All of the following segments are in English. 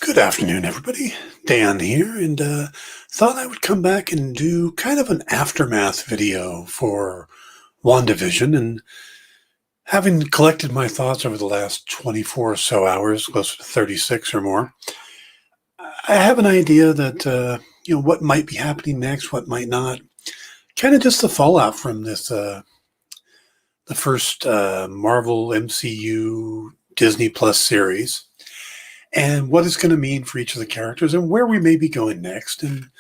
Good afternoon, everybody. Dan here, and thought I would come back and do kind of an aftermath video for WandaVision. And having collected my thoughts over the last 24 or so hours, close to 36 or more, I have an idea that, what might be happening next, what might not. Kind of just the fallout from this, the first Marvel MCU Disney Plus series, and what it's going to mean for each of the characters and where we may be going next. And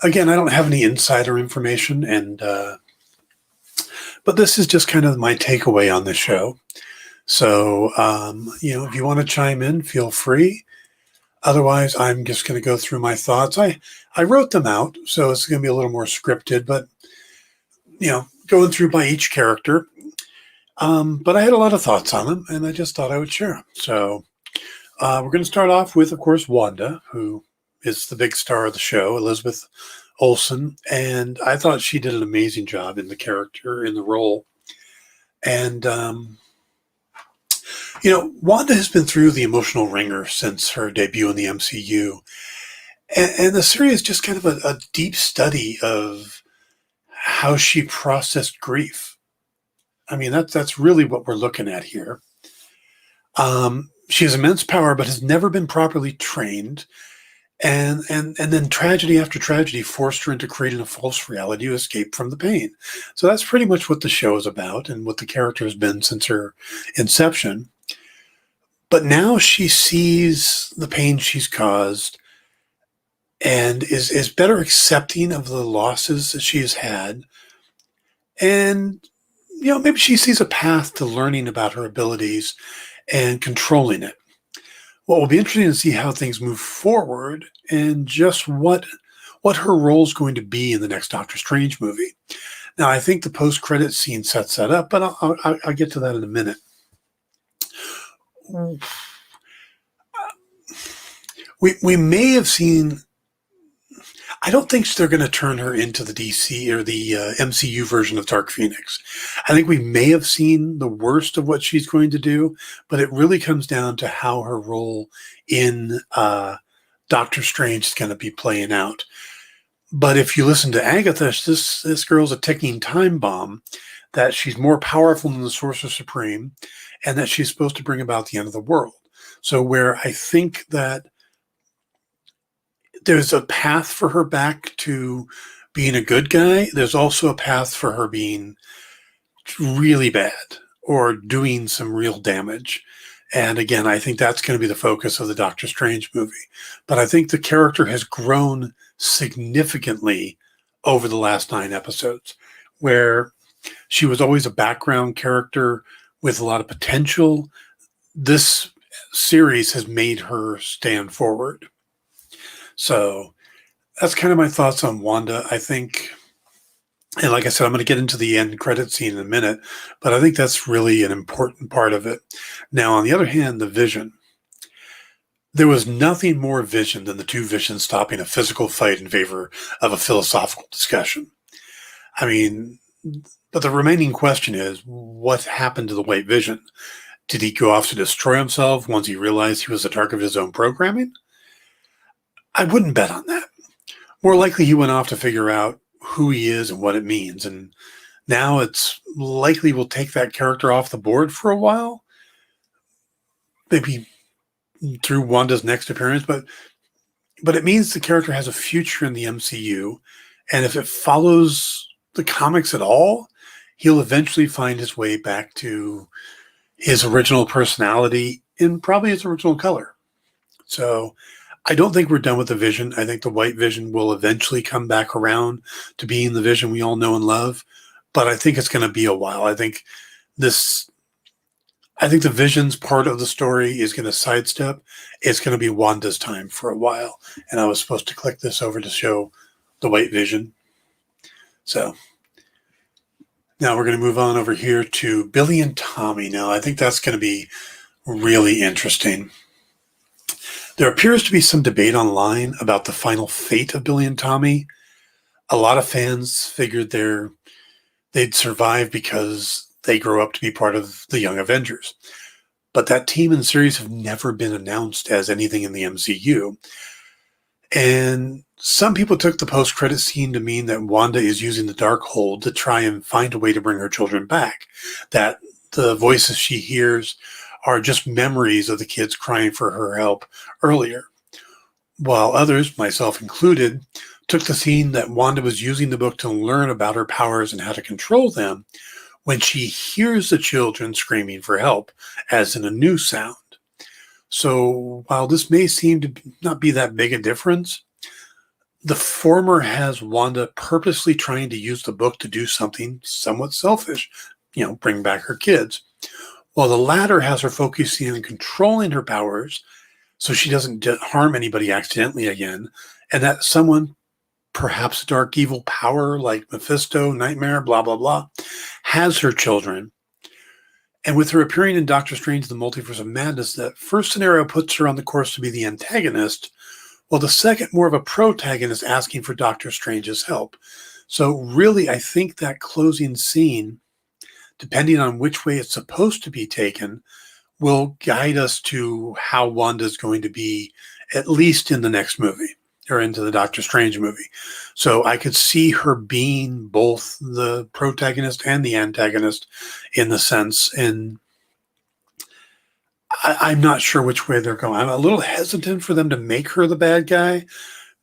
again, I don't have any insider information, and but this is just kind of my takeaway on the show. So, if you want to chime in, feel free. Otherwise, I'm just going to go through my thoughts. I wrote them out, so it's going to be a little more scripted, but, going through by each character. But I had a lot of thoughts on them, and I just thought I would share them. So, we're going to start off with, of course, Wanda, who is the big star of the show, Elizabeth Olsen. And I thought she did an amazing job in the character, in the role. And, Wanda has been through the emotional ringer since her debut in the MCU. And the series is just kind of a deep study of how she processed grief. I mean, that's really what we're looking at here. She has immense power, but has never been properly trained. And then tragedy after tragedy forced her into creating a false reality to escape from the pain. So that's pretty much what the show is about and what the character has been since her inception. But now she sees the pain she's caused and is better accepting of the losses that she has had. And, maybe she sees a path to learning about her abilities and controlling it. What will be interesting to see how things move forward and just what her role is going to be in the next Doctor Strange movie. Now, I think the post-credit scene sets that up, but I'll get to that in a minute. We may have seen. I don't think they're going to turn her into the DC or the MCU version of Dark Phoenix. I think we may have seen the worst of what she's going to do, but it really comes down to how her role in Doctor Strange is going to be playing out. But if you listen to Agatha, this girl's a ticking time bomb, that she's more powerful than the Sorcerer Supreme, and that she's supposed to bring about the end of the world. So where I think that there's a path for her back to being a good guy, there's also a path for her being really bad or doing some real damage. And again, I think that's going to be the focus of the Doctor Strange movie. But I think the character has grown significantly over the last 9 episodes, where she was always a background character with a lot of potential. This series has made her stand forward. So that's kind of my thoughts on Wanda. I think, and like I said, I'm going to get into the end credit scene in a minute, but I think that's really an important part of it. Now, on the other hand, the Vision. There was nothing more Vision than the two Visions stopping a physical fight in favor of a philosophical discussion. I mean, but the remaining question is, what happened to the White Vision? Did he go off to destroy himself once he realized he was the target of his own programming? I wouldn't bet on that. More likely he went off to figure out who he is and what it means. And now it's likely we'll take that character off the board for a while. Maybe through Wanda's next appearance. But it means the character has a future in the MCU. And if it follows the comics at all, he'll eventually find his way back to his original personality in probably his original color. So I don't think we're done with the Vision. I think the White Vision will eventually come back around to being the Vision we all know and love, but I think it's going to be a while. I think the Vision's part of the story is going to sidestep. It's going to be Wanda's time for a while, and I was supposed to click this over to show the White Vision. So now we're going to move on over here to Billy and Tommy. Now, I think that's going to be really interesting. There appears to be some debate online about the final fate of Billy and Tommy. A lot of fans figured they'd survive because they grow up to be part of the Young Avengers. but that team and series have never been announced as anything in the MCU. And some people took the post-credit scene to mean that Wanda is using the Darkhold to try and find a way to bring her children back, that the voices she hears are just memories of the kids crying for her help earlier. While others, myself included, took the scene that Wanda was using the book to learn about her powers and how to control them when she hears the children screaming for help, as in a new sound. So while this may seem to not be that big a difference, the former has Wanda purposely trying to use the book to do something somewhat selfish, bring back her kids, while the latter has her focusing on controlling her powers so she doesn't harm anybody accidentally again, and that someone, perhaps a dark evil power like Mephisto, Nightmare, blah, blah, blah, has her children. And with her appearing in Doctor Strange, The Multiverse of Madness, that first scenario puts her on the course to be the antagonist, while the second more of a protagonist asking for Doctor Strange's help. So really, I think that closing scene, depending on which way it's supposed to be taken, will guide us to how Wanda's going to be, at least in the next movie, or into the Doctor Strange movie. So I could see her being both the protagonist and the antagonist in the sense, and I'm not sure which way they're going. I'm a little hesitant for them to make her the bad guy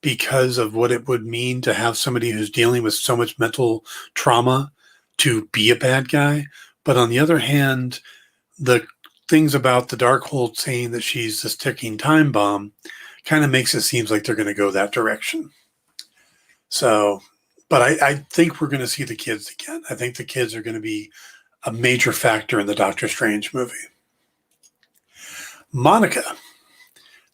because of what it would mean to have somebody who's dealing with so much mental trauma to be a bad guy. But on the other hand, the things about the Darkhold saying that she's this ticking time bomb kind of makes it seem like they're going to go that direction. So, but I think we're going to see the kids again. I think the kids are going to be a major factor in the Doctor Strange movie. Monica.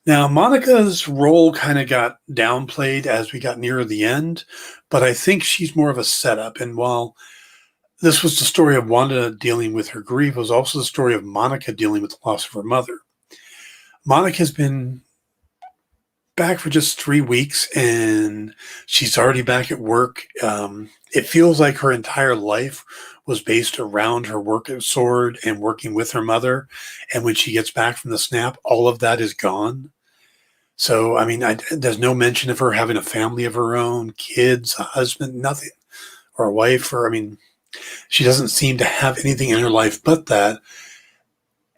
Now, Monica's role kind of got downplayed as we got nearer the end, but I think she's more of a setup. And while this was the story of Wanda dealing with her grief, it was also the story of Monica dealing with the loss of her mother. Monica's been back for just 3 weeks, and she's already back at work. It feels like her entire life was based around her work at Sword and working with her mother. And when she gets back from the snap, all of that is gone. So, I mean, there's no mention of her having a family of her own, kids, a husband, nothing, or a wife, she doesn't seem to have anything in her life but that.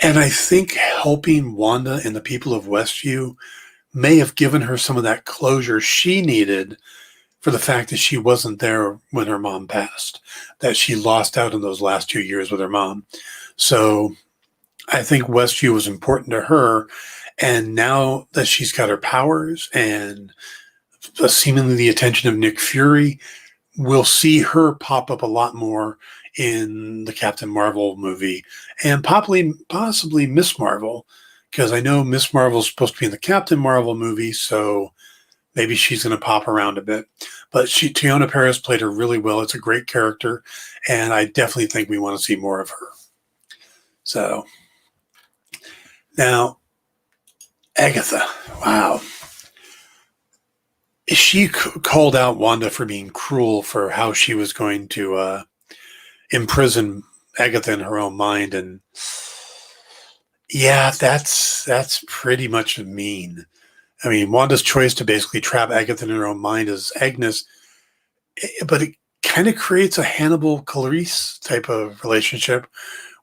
And I think helping Wanda and the people of Westview may have given her some of that closure she needed for the fact that she wasn't there when her mom passed, that she lost out in those last 2 years with her mom. So I think Westview was important to her. And now that she's got her powers and seemingly the attention of Nick Fury, we'll see her pop up a lot more in the Captain Marvel movie and possibly Miss Marvel, because I know Miss Marvel is supposed to be in the Captain Marvel movie, so maybe she's going to pop around a bit. But Teyonah Parris played her really well. It's a great character, and I definitely think we want to see more of her. So now, Agatha, wow. She called out Wanda for being cruel for how she was going to imprison Agatha in her own mind. And yeah, that's pretty much mean. I mean, Wanda's choice to basically trap Agatha in her own mind is Agnes, but it kind of creates a Hannibal Clarice type of relationship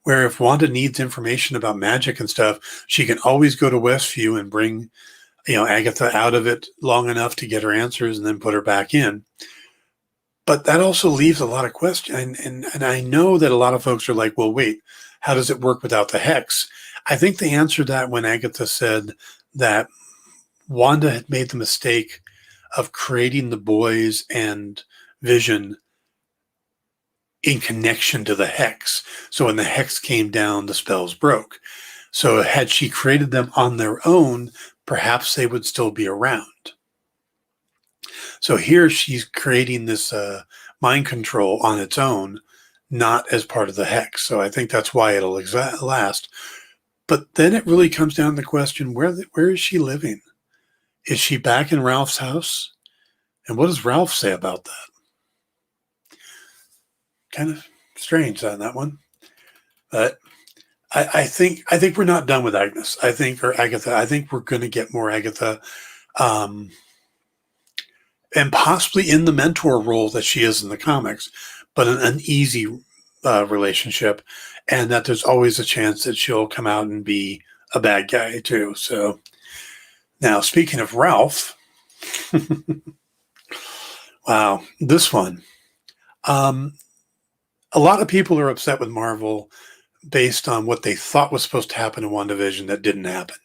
where if Wanda needs information about magic and stuff, she can always go to Westview and bring Agatha out of it long enough to get her answers and then put her back in. But that also leaves a lot of questions. And I know that a lot of folks are like, well, wait, how does it work without the hex? I think they answered that when Agatha said that Wanda had made the mistake of creating the boys and Vision in connection to the hex. So when the hex came down, the spells broke. So had she created them on their own, perhaps they would still be around. So here she's creating this mind control on its own, not as part of the hex. So I think that's why it'll last. But then it really comes down to the question, where is she living? Is she back in Ralph's house? And what does Ralph say about that? Kind of strange on that one. But I think we're not done with Agnes. Or Agatha. I think we're going to get more Agatha, um, and possibly in the mentor role that she is in the comics, but an uneasy relationship, and that there's always a chance that she'll come out and be a bad guy too. So now, speaking of Ralph, wow, this one. Um, a lot of people are upset with Marvel based on what they thought was supposed to happen in WandaVision that didn't happen.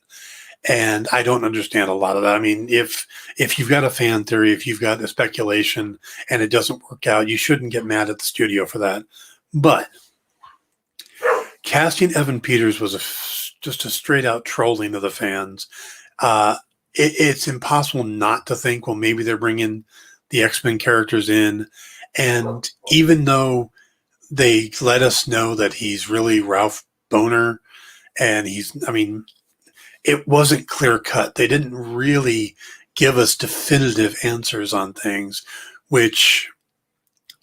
And I don't understand a lot of that. I mean, if you've got a fan theory, if you've got a speculation and it doesn't work out, you shouldn't get mad at the studio for that. But casting Evan Peters was just a straight out trolling of the fans. It's impossible not to think, well, maybe they're bringing the X-Men characters in. And even though they let us know that he's really Ralph Boner, and it wasn't clear cut. They didn't really give us definitive answers on things, which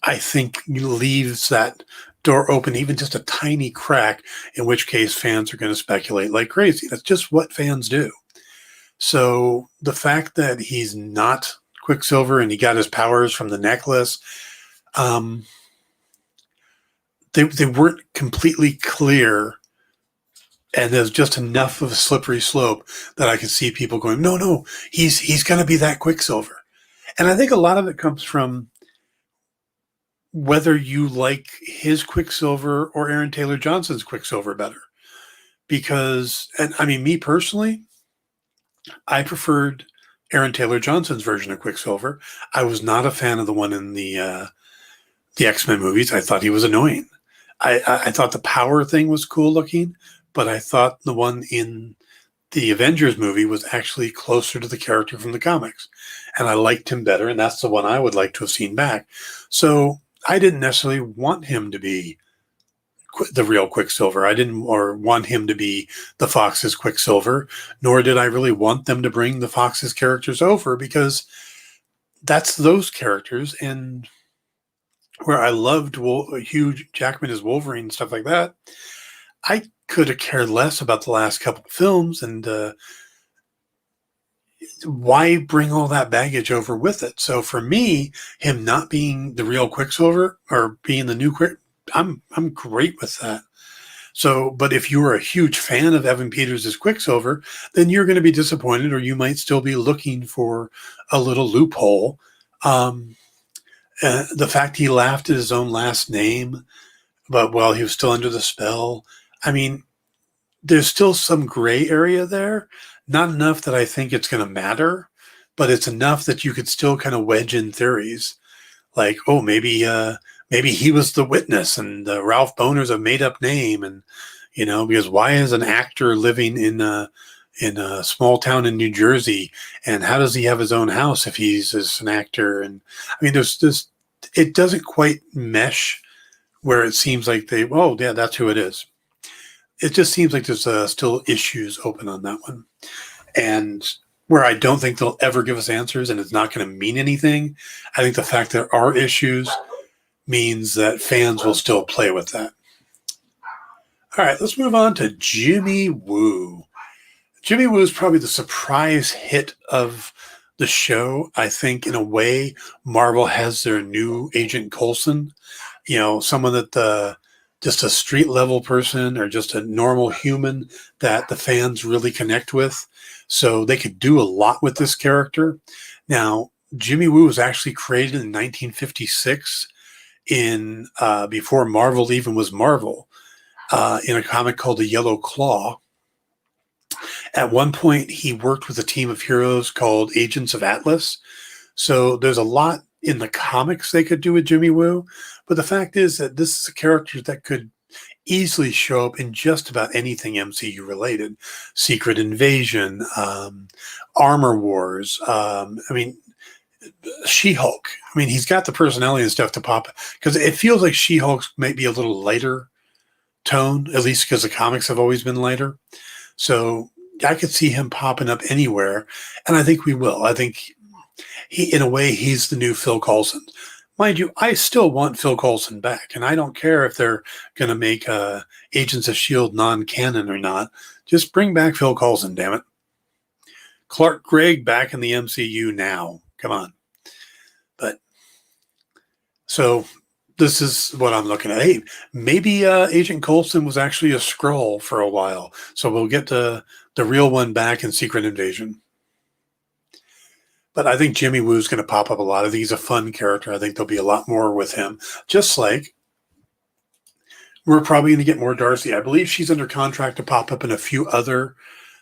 I think leaves that door open even just a tiny crack, in which case fans are going to speculate like crazy. That's just what fans do. So the fact that he's not Quicksilver and he got his powers from the necklace, they weren't completely clear, and there's just enough of a slippery slope that I can see people going, no, he's going to be that Quicksilver. And I think a lot of it comes from whether you like his Quicksilver or Aaron Taylor Johnson's Quicksilver better. Because, and I mean, me personally, I preferred Aaron Taylor Johnson's version of Quicksilver. I was not a fan of the one in the X-Men movies. I thought he was annoying. I thought the power thing was cool looking, but I thought the one in the Avengers movie was actually closer to the character from the comics. And I liked him better, and that's the one I would like to have seen back. So I didn't necessarily want him to be the real Quicksilver. I didn't or want him to be the Fox's Quicksilver, nor did I really want them to bring the Fox's characters over, because that's those characters. And where I loved Hugh Jackman as Wolverine and stuff like that, I could have cared less about the last couple of films, and why bring all that baggage over with it? So for me, him not being the real Quicksilver or being the new I'm great with that. So, but if you were a huge fan of Evan Peters as Quicksilver, then you're going to be disappointed, or you might still be looking for a little loophole. The fact he laughed at his own last name, but while he was still under the spell, I mean, there's still some gray area there. Not enough that I think it's going to matter, but it's enough that you could still kind of wedge in theories. Like, oh, maybe he was the witness, and Ralph Boner's a made-up name, and because why is an actor living in a small town in New Jersey, and how does he have his own house if he's an actor? And I mean, there's this. It doesn't quite mesh where it seems like that's who it is. It just seems like there's still issues open on that one, and where I don't think they'll ever give us answers, and it's not going to mean anything. I think the fact there are issues means that fans will still play with that. All right, let's move on to Jimmy Woo. Jimmy Woo is probably the surprise hit of the show. I think in a way, Marvel has their new Agent Coulson, someone that just a street level person or just a normal human that the fans really connect with. So they could do a lot with this character. Now, Jimmy Woo was actually created in 1956 before Marvel even was Marvel, in a comic called The Yellow Claw. At one point, he worked with a team of heroes called Agents of Atlas. So there's a lot in the comics they could do with Jimmy Woo. But the fact is that this is a character that could easily show up in just about anything MCU related. Secret Invasion, Armor Wars, She-Hulk. I mean, he's got the personality and stuff to pop, because it feels like She-Hulk might be a little lighter tone, at least because the comics have always been lighter. So I could see him popping up anywhere, and I think we will. I think in a way, he's the new Phil Coulson. Mind you, I still want Phil Coulson back, and I don't care if they're going to make Agents of S.H.I.E.L.D. non-canon or not. Just bring back Phil Coulson, damn it. Clark Gregg back in the MCU now. Come on. But so this is what I'm looking at. Hey, maybe Agent Coulson was actually a Skrull for a while. So we'll get the real one back in Secret Invasion. But I think Jimmy Woo's going to pop up a lot. I think he's a fun character. I think there'll be a lot more with him. Just like we're probably going to get more Darcy. I believe she's under contract to pop up in a few other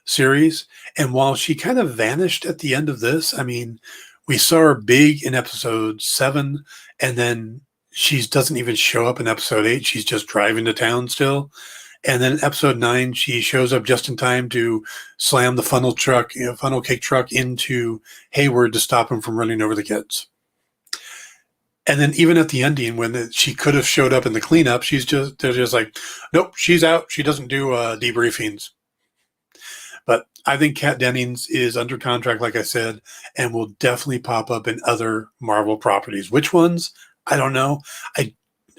series. And while she kind of vanished at the end of this, I mean, we saw her big in episode 7, and then she doesn't even show up in episode 8. She's just driving to town still. And then in episode 9, she shows up just in time to slam the funnel cake truck into Hayward to stop him from running over the kids. And then even at the ending, when she could have showed up in the cleanup, they're just like, nope, she's out. She doesn't do debriefings. But I think Kat Dennings is under contract, like I said, and will definitely pop up in other Marvel properties. Which ones? I don't know.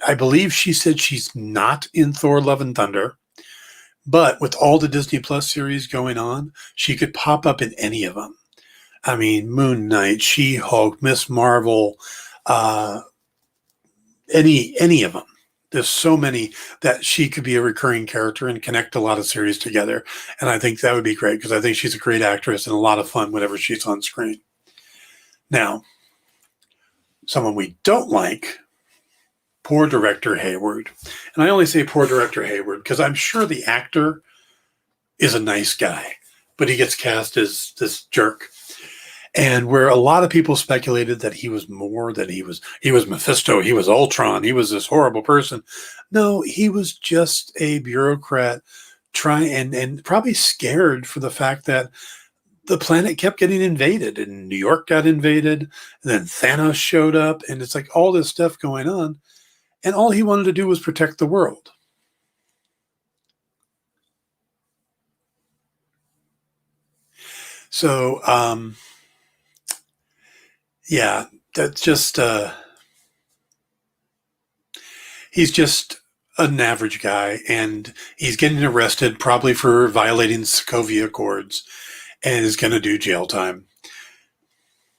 I believe she said she's not in Thor: Love and Thunder, but with all the Disney Plus series going on, she could pop up in any of them. I mean, Moon Knight, She-Hulk, Miss Marvel, any of them. There's so many that she could be a recurring character and connect a lot of series together. And I think that would be great because I think she's a great actress and a lot of fun whenever she's on screen. Now, someone we don't like, poor director Hayward. And I only say poor director Hayward because I'm sure the actor is a nice guy, but he gets cast as this jerk. And where a lot of people speculated that he was more, that he was Mephisto, he was Ultron, he was this horrible person. No, he was just a bureaucrat trying and probably scared for the fact that the planet kept getting invaded and New York got invaded. And then Thanos showed up and it's like all this stuff going on. And all he wanted to do was protect the world. So, yeah, that's just, he's just an average guy, and he's getting arrested probably for violating Sokovia Accords and is going to do jail time.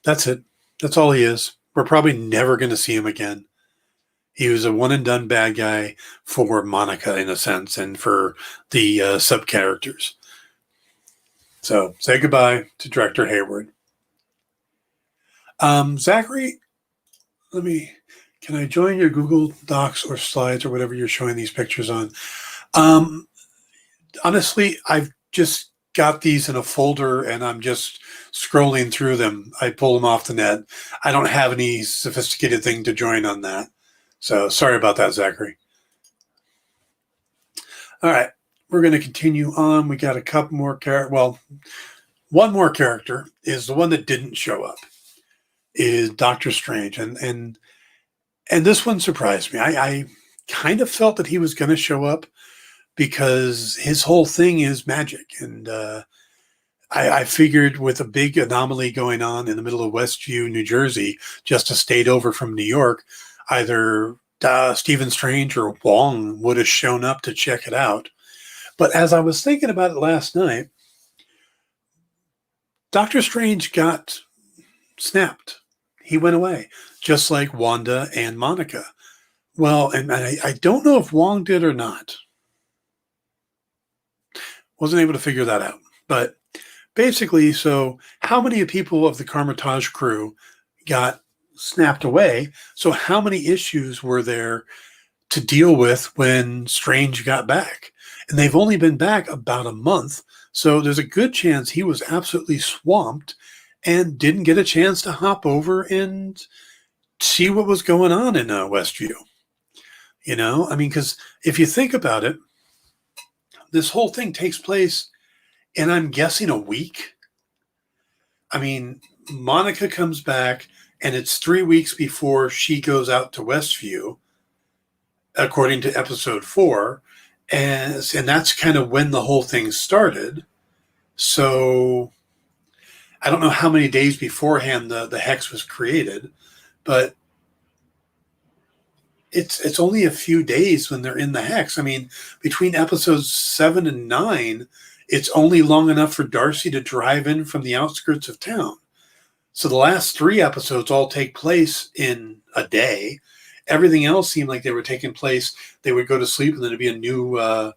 That's it. That's all he is. We're probably never going to see him again. He was a one and done bad guy for Monica, in a sense, and for the sub characters. So say goodbye to Director Hayward. Zachary, can I join your Google Docs or slides or whatever you're showing these pictures on? Honestly, I've just got these in a folder and I'm just scrolling through them. I pull them off the net. I don't have any sophisticated thing to join on that. So sorry about that, Zachary. All right, we're going to continue on. We got a couple more characters. Well, one more character is the one that didn't show up, is Doctor Strange. And this one surprised me. I kind of felt that he was going to show up because his whole thing is magic. And I figured with a big anomaly going on in the middle of Westview, New Jersey, just a state over from New York, either Stephen Strange or Wong would have shown up to check it out. But as I was thinking about it last night, Doctor Strange got snapped. He went away, just like Wanda and Monica. Well, and I don't know if Wong did or not. Wasn't able to figure that out. But basically, so how many people of the Carmitage crew got snapped away? So how many issues were there to deal with when Strange got back? And they've only been back about a month. So there's a good chance he was absolutely swamped and didn't get a chance to hop over and see what was going on in Westview. You know, I mean, because if you think about it, this whole thing takes place in, I'm guessing, a week. I mean, Monica comes back and it's 3 weeks before she goes out to Westview, according to episode 4. And that's kind of when the whole thing started. So I don't know how many days beforehand the hex was created, but it's only a few days when they're in the hex. I mean, between episodes 7 and 9, it's only long enough for Darcy to drive in from the outskirts of town. So the last 3 episodes all take place in a day. Everything else seemed like they were taking place. They would go to sleep, and then it'd be a new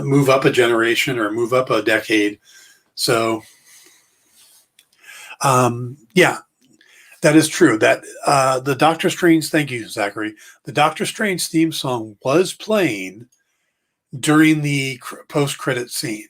move up a generation or move up a decade. So, yeah, that is true. That the Doctor Strange. Thank you, Zachary. The Doctor Strange theme song was playing during the post-credit scene.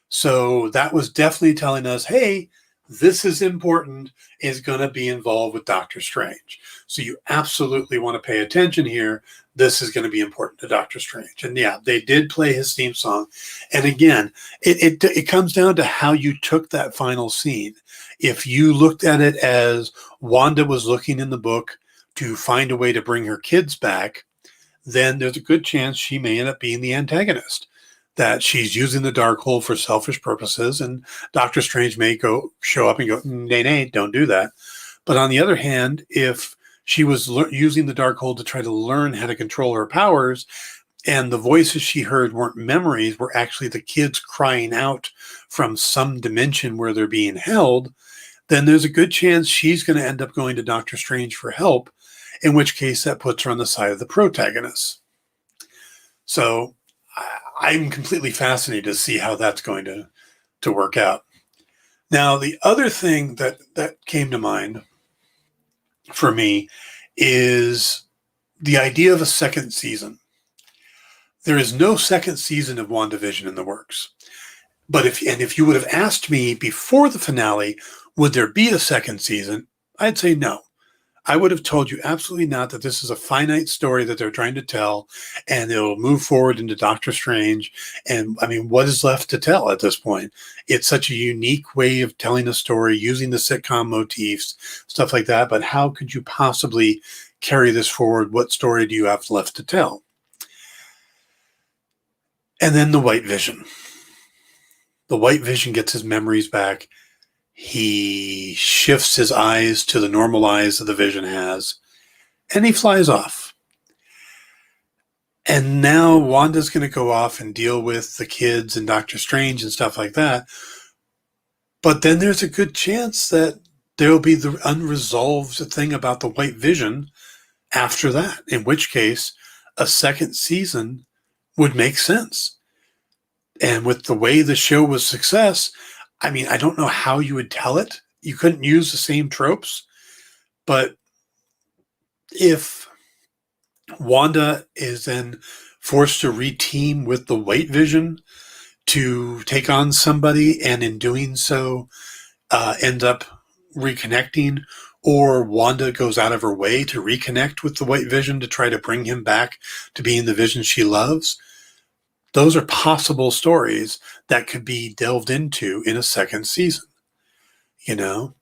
So that was definitely telling us, hey, this is important, is going to be involved with Doctor Strange. So you absolutely want to pay attention here. This is going to be important to Doctor Strange. And yeah, they did play his theme song. And again, it comes down to how you took that final scene. If you looked at it as Wanda was looking in the book to find a way to bring her kids back, then there's a good chance she may end up being the antagonist, that she's using the Darkhold for selfish purposes, and Doctor Strange may show up and go, nay, don't do that. But on the other hand, if she was using the Darkhold to try to learn how to control her powers, and the voices she heard weren't memories, were actually the kids crying out from some dimension where they're being held, then there's a good chance she's going to end up going to Doctor Strange for help, in which case that puts her on the side of the protagonist. So I'm completely fascinated to see how that's going to work out. Now, the other thing that came to mind for me is the idea of a second season. There is no second season of WandaVision in the works. But if you would have asked me before the finale, would there be a second season? I'd say no. I would have told you absolutely not, that this is a finite story that they're trying to tell, and it'll move forward into Doctor Strange. And I mean, what is left to tell at this point? It's such a unique way of telling a story, using the sitcom motifs, stuff like that. But how could you possibly carry this forward? What story do you have left to tell? And then the White Vision. The White Vision gets his memories back. He shifts his eyes to the normal eyes that the Vision has, and he flies off. And now Wanda's going to go off and deal with the kids and Doctor Strange and stuff like that. But then there's a good chance that there'll be the unresolved thing about the White Vision after that, in which case a second season would make sense. And with the way the show was success, I mean, I don't know how you would tell it. You couldn't use the same tropes. But if Wanda is then forced to reteam with the White Vision to take on somebody, and in doing so ends up reconnecting, or Wanda goes out of her way to reconnect with the White Vision to try to bring him back to being the Vision she loves, those are possible stories that could be delved into in a second season, you know?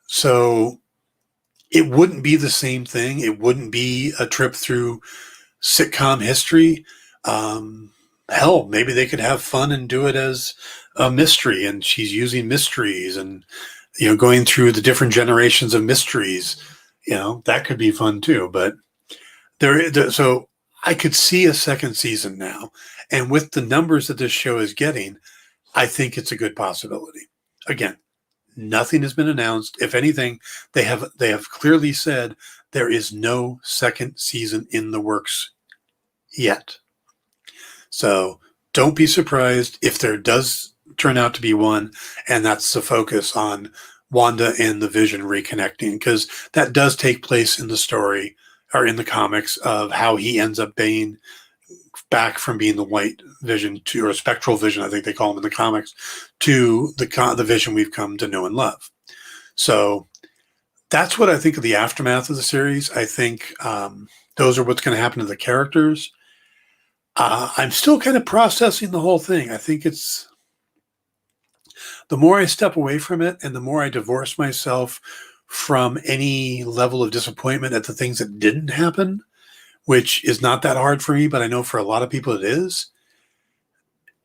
So it wouldn't be the same thing. It wouldn't be a trip through sitcom history. Hell, maybe they could have fun and do it as a mystery, and she's using mysteries and, you know, going through the different generations of mysteries. You know, that could be fun too. But so I could see a second season now. And with the numbers that this show is getting, I think it's a good possibility. Again, nothing has been announced. If anything, they have clearly said there is no second season in the works yet. So don't be surprised if there does turn out to be one, and that's the focus on Wanda and the Vision reconnecting, because that does take place in the story, or in the comics, of how he ends up being back from being the White Vision to, or Spectral Vision, I think they call him in the comics, to the Vision we've come to know and love. So that's what I think of the aftermath of the series. I think those are what's going to happen to the characters. I'm still kind of processing the whole thing. I think it's, the more I step away from it and the more I divorce myself from any level of disappointment at the things that didn't happen, which is not that hard for me, but I know for a lot of people it is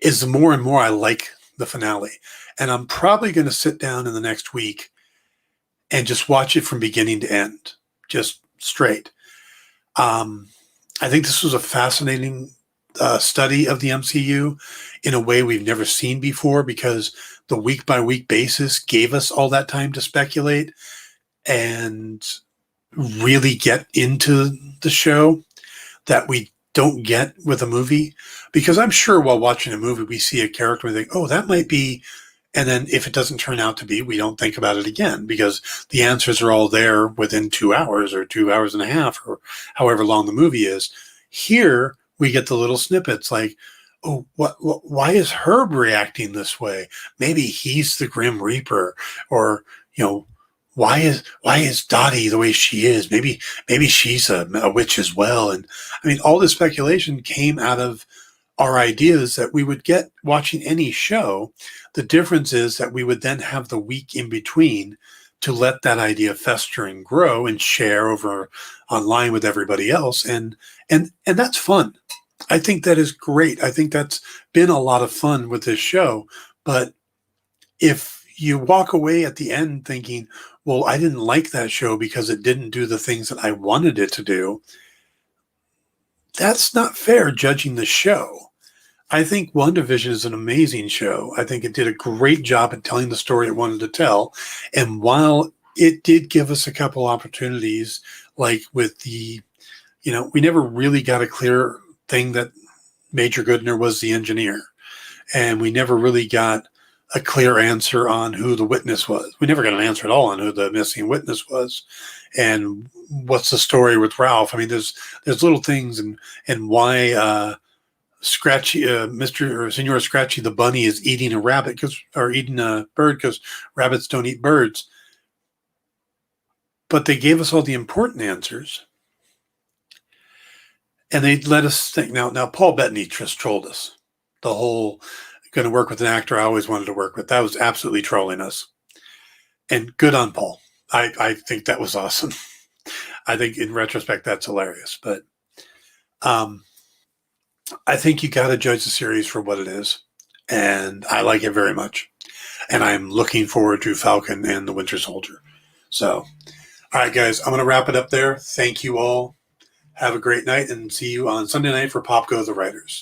the more and more I like the finale. And I'm probably going to sit down in the next week and just watch it from beginning to end, just straight. I think this was a fascinating study of the MCU in a way we've never seen before, because the week by week basis gave us all that time to speculate and really get into the show that we don't get with a movie. Because I'm sure while watching a movie, we see a character and think, oh, that might be. And then if it doesn't turn out to be, we don't think about it again, because the answers are all there within 2 hours or 2 hours and a half or however long the movie is. Here, we get the little snippets like, oh, why is Herb reacting this way? Maybe he's the Grim Reaper. Or, why is Dottie the way she is? Maybe she's a witch as well. And I mean, all this speculation came out of our ideas that we would get watching any show. The difference is that we would then have the week in between to let that idea fester and grow and share over online with everybody else. And that's fun. I think that is great. I think that's been a lot of fun with this show. But if you walk away at the end thinking, well, I didn't like that show because it didn't do the things that I wanted it to do, that's not fair judging the show. I think WandaVision is an amazing show. I think it did a great job at telling the story it wanted to tell. And while it did give us a couple opportunities, like with the, we never really got a clear thing that Major Goodner was the engineer. And we never really got a clear answer on who the witness was. We never got an answer at all on who the missing witness was. And what's the story with Ralph? I mean, there's little things, and why Scratchy, Mr. or Senora Scratchy the bunny is eating a rabbit or eating a bird, because rabbits don't eat birds. But they gave us all the important answers, and they let us think. Now Paul Bettany just trolled us. The whole going to work with an actor I always wanted to work with. That was absolutely trolling us. And good on Paul. I think that was awesome. I think in retrospect, that's hilarious. But I think you got to judge the series for what it is. And I like it very much. And I'm looking forward to Falcon and the Winter Soldier. So, all right, guys, I'm going to wrap it up there. Thank you all. Have a great night, and see you on Sunday night for Pop Go the Writers.